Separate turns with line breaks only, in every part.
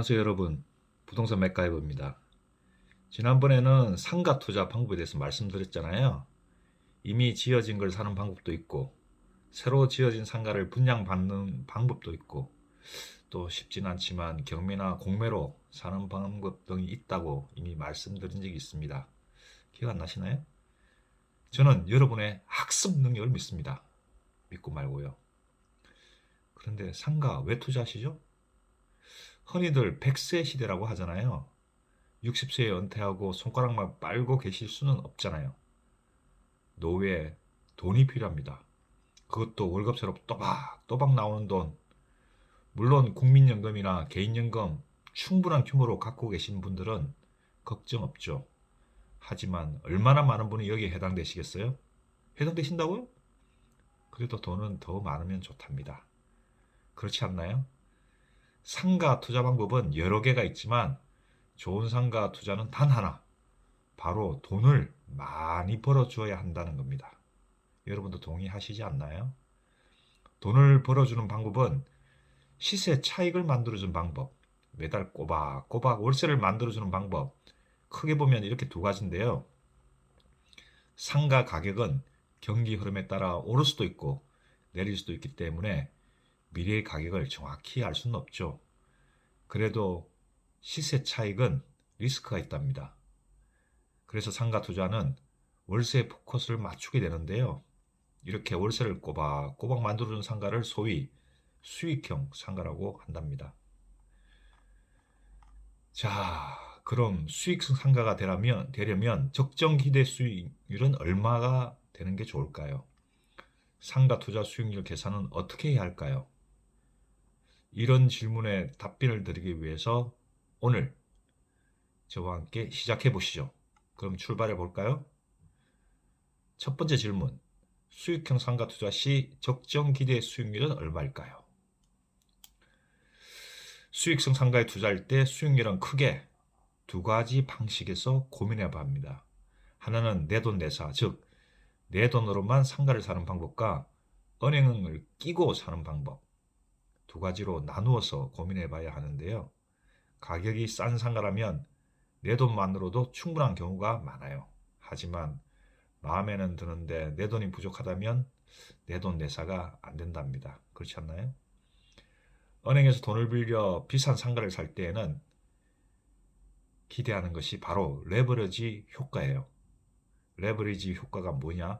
안녕하세요 여러분, 부동산 맥가이버입니다. 지난번에는 상가 투자 방법에 대해서 말씀드렸잖아요. 이미 지어진 걸 사는 방법도 있고 새로 지어진 상가를 분양받는 방법도 있고 또 쉽진 않지만 경매나 공매로 사는 방법 등이 있다고 이미 말씀드린 적이 있습니다. 기억 안 나시나요? 저는 여러분의 학습 능력을 믿습니다. 믿고 말고요. 그런데 상가 왜 투자하시죠? 흔히들 100세 시대라고 하잖아요. 60세에 은퇴하고 손가락만 빨고 계실 수는 없잖아요. 노후에 돈이 필요합니다. 그것도 월급처럼 또박또박 나오는 돈. 물론 국민연금이나 개인연금 충분한 규모로 갖고 계신 분들은 걱정 없죠. 하지만 얼마나 많은 분이 여기에 해당되시겠어요? 해당되신다고요? 그래도 돈은 더 많으면 좋답니다. 그렇지 않나요? 상가 투자 방법은 여러 개가 있지만 좋은 상가 투자는 단 하나. 바로 돈을 많이 벌어줘야 한다는 겁니다. 여러분도 동의하시지 않나요? 돈을 벌어주는 방법은 시세 차익을 만들어주는 방법, 매달 꼬박꼬박 월세를 만들어주는 방법, 크게 보면 이렇게 두 가지인데요. 상가 가격은 경기 흐름에 따라 오를 수도 있고 내릴 수도 있기 때문에 미래의 가격을 정확히 알 수는 없죠. 그래도 시세 차익은 리스크가 있답니다. 그래서 상가 투자는 월세 포커스를 맞추게 되는데요. 이렇게 월세를 꼬박꼬박 만들어준 상가를 소위 수익형 상가라고 한답니다. 자, 그럼 수익성 상가가 되려면 적정 기대 수익률은 얼마가 되는 게 좋을까요? 상가 투자 수익률 계산은 어떻게 해야 할까요? 이런 질문에 답변을 드리기 위해서 오늘 저와 함께 시작해 보시죠. 그럼 출발해 볼까요? 첫 번째 질문. 수익형 상가 투자 시 적정 기대 수익률은 얼마일까요? 수익성 상가에 투자할 때 수익률은 크게 두 가지 방식에서 고민해 봐야 합니다. 하나는 내돈내사, 즉 내 돈으로만 상가를 사는 방법과 은행을 끼고 사는 방법. 두 가지로 나누어서 고민해 봐야 하는데요. 가격이 싼 상가라면 내 돈만으로도 충분한 경우가 많아요. 하지만 마음에는 드는데 내 돈이 부족하다면 내돈내사가 안 된답니다. 그렇지 않나요? 은행에서 돈을 빌려 비싼 상가를 살 때에는 기대하는 것이 바로 레버리지 효과예요. 레버리지 효과가 뭐냐?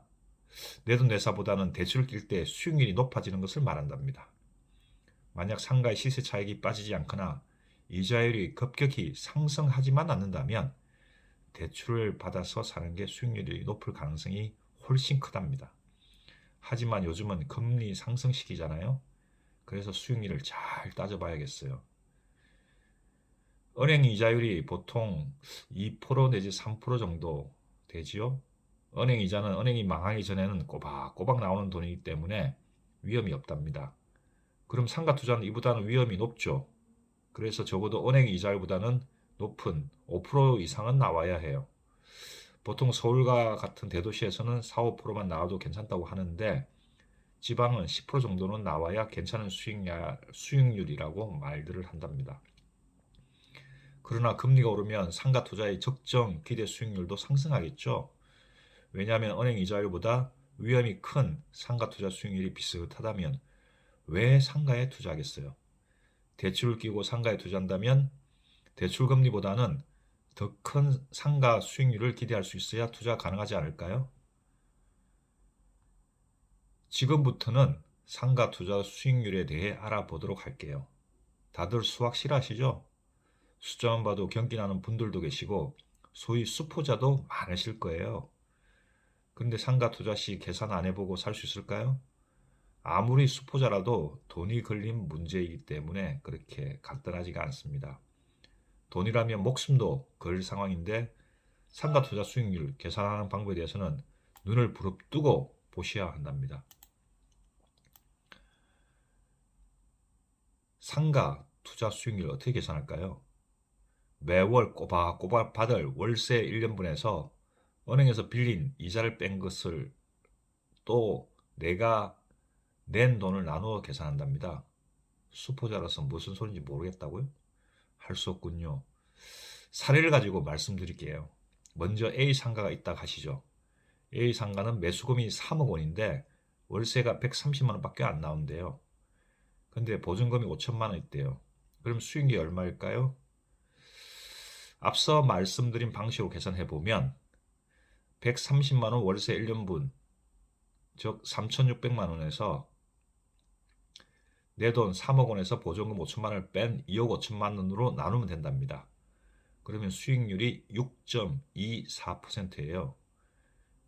내돈내사보다는 대출을 낄 때 수익률이 높아지는 것을 말한답니다. 만약 상가의 시세 차익이 빠지지 않거나 이자율이 급격히 상승하지만 않는다면 대출을 받아서 사는 게 수익률이 높을 가능성이 훨씬 크답니다. 하지만 요즘은 금리 상승 시기잖아요. 그래서 수익률을 잘 따져봐야겠어요. 은행 이자율이 보통 2% 내지 3% 정도 되지요. 은행 이자는 은행이 망하기 전에는 꼬박꼬박 나오는 돈이기 때문에 위험이 없답니다. 그럼 상가 투자는 이보다는 위험이 높죠. 그래서 적어도 은행 이자율보다는 높은 5% 이상은 나와야 해요. 보통 서울과 같은 대도시에서는 4, 5%만 나와도 괜찮다고 하는데 지방은 10% 정도는 나와야 괜찮은 수익률이라고 말들을 한답니다. 그러나 금리가 오르면 상가 투자의 적정 기대 수익률도 상승하겠죠. 왜냐하면 은행 이자율보다 위험이 큰 상가 투자 수익률이 비슷하다면 왜 상가에 투자하겠어요? 대출을 끼고 상가에 투자한다면 대출 금리보다는 더 큰 상가 수익률을 기대할 수 있어야 투자 가능하지 않을까요? 지금부터는 상가 투자 수익률에 대해 알아보도록 할게요. 다들 수학 싫어하시죠? 숫자만 봐도 경기 나는 분들도 계시고 소위 수포자도 많으실 거예요. 그런데 상가 투자 시 계산 안 해보고 살 수 있을까요? 아무리 수포자라도 돈이 걸린 문제이기 때문에 그렇게 간단하지가 않습니다. 돈이라면 목숨도 걸 상황인데 상가 투자 수익률 계산하는 방법에 대해서는 눈을 부릅뜨고 보셔야 한답니다. 상가 투자 수익률 어떻게 계산할까요? 매월 꼬박꼬박 받을 월세 1년분에서 은행에서 빌린 이자를 뺀 것을 또 내가 낸 돈을 나누어 계산한답니다. 수포자라서 무슨 소리인지 모르겠다고요? 할 수 없군요. 사례를 가지고 말씀드릴게요. 먼저 A 상가가 있다 하시죠. A 상가는 매수금이 3억 원인데 월세가 130만 원밖에 안 나온대요. 근데 보증금이 5천만 원 있대요. 그럼 수익이 얼마일까요? 앞서 말씀드린 방식으로 계산해보면 130만 원 월세 1년분, 즉 3,600만 원에서 내 돈 3억 원에서 보증금 5천만 원을 뺀 2억 5천만 원으로 나누면 된답니다. 그러면 수익률이 6.24%예요.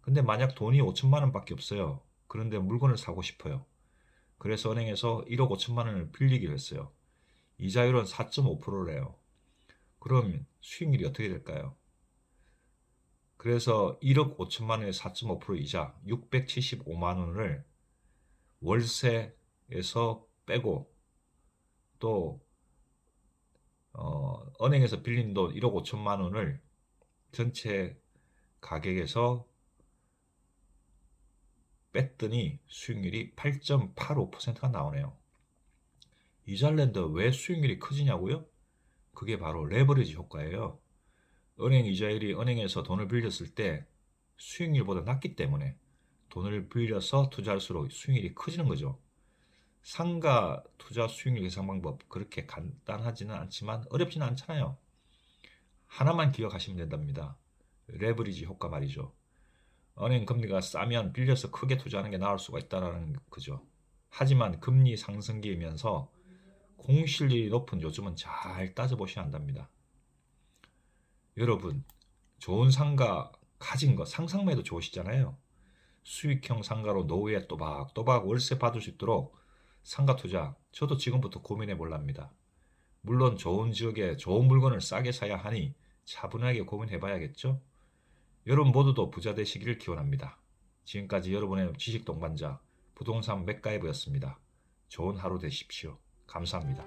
근데 만약 돈이 5천만 원밖에 없어요. 그런데 물건을 사고 싶어요. 그래서 은행에서 1억 5천만 원을 빌리기로 했어요. 이자율은 4.5%래요. 그럼 수익률이 어떻게 될까요? 그래서 1억 5천만 원에 4.5% 이자 675만 원을 월세에서 빼고 또 은행에서 빌린 돈 1억 5천만 원을 전체 가격에서 뺐더니 수익률이 8.85%가 나오네요. 이자를 낸데 왜 수익률이 커지냐고요? 그게 바로 레버리지 효과예요. 은행 이자율이 은행에서 돈을 빌렸을 때 수익률보다 낮기 때문에 돈을 빌려서 투자할수록 수익률이 커지는 거죠. 상가 투자 수익률 계산 방법 그렇게 간단하지는 않지만 어렵지는 않잖아요. 하나만 기억하시면 된답니다. 레버리지 효과 말이죠. 은행 금리가 싸면 빌려서 크게 투자하는 게 나을 수가 있다는 거죠. 하지만 금리 상승기이면서 공실률이 높은 요즘은 잘 따져보셔야 한답니다. 여러분, 좋은 상가 가진 거 상상만 해도 좋으시잖아요. 수익형 상가로 노후에 또박또박 월세 받을 수 있도록 상가 투자 저도 지금부터 고민해 볼랍니다. 물론 좋은 지역에 좋은 물건을 싸게 사야 하니 차분하게 고민해 봐야겠죠? 여러분 모두도 부자 되시기를 기원합니다. 지금까지 여러분의 지식 동반자 부동산 맥가이브였습니다. 좋은 하루 되십시오. 감사합니다.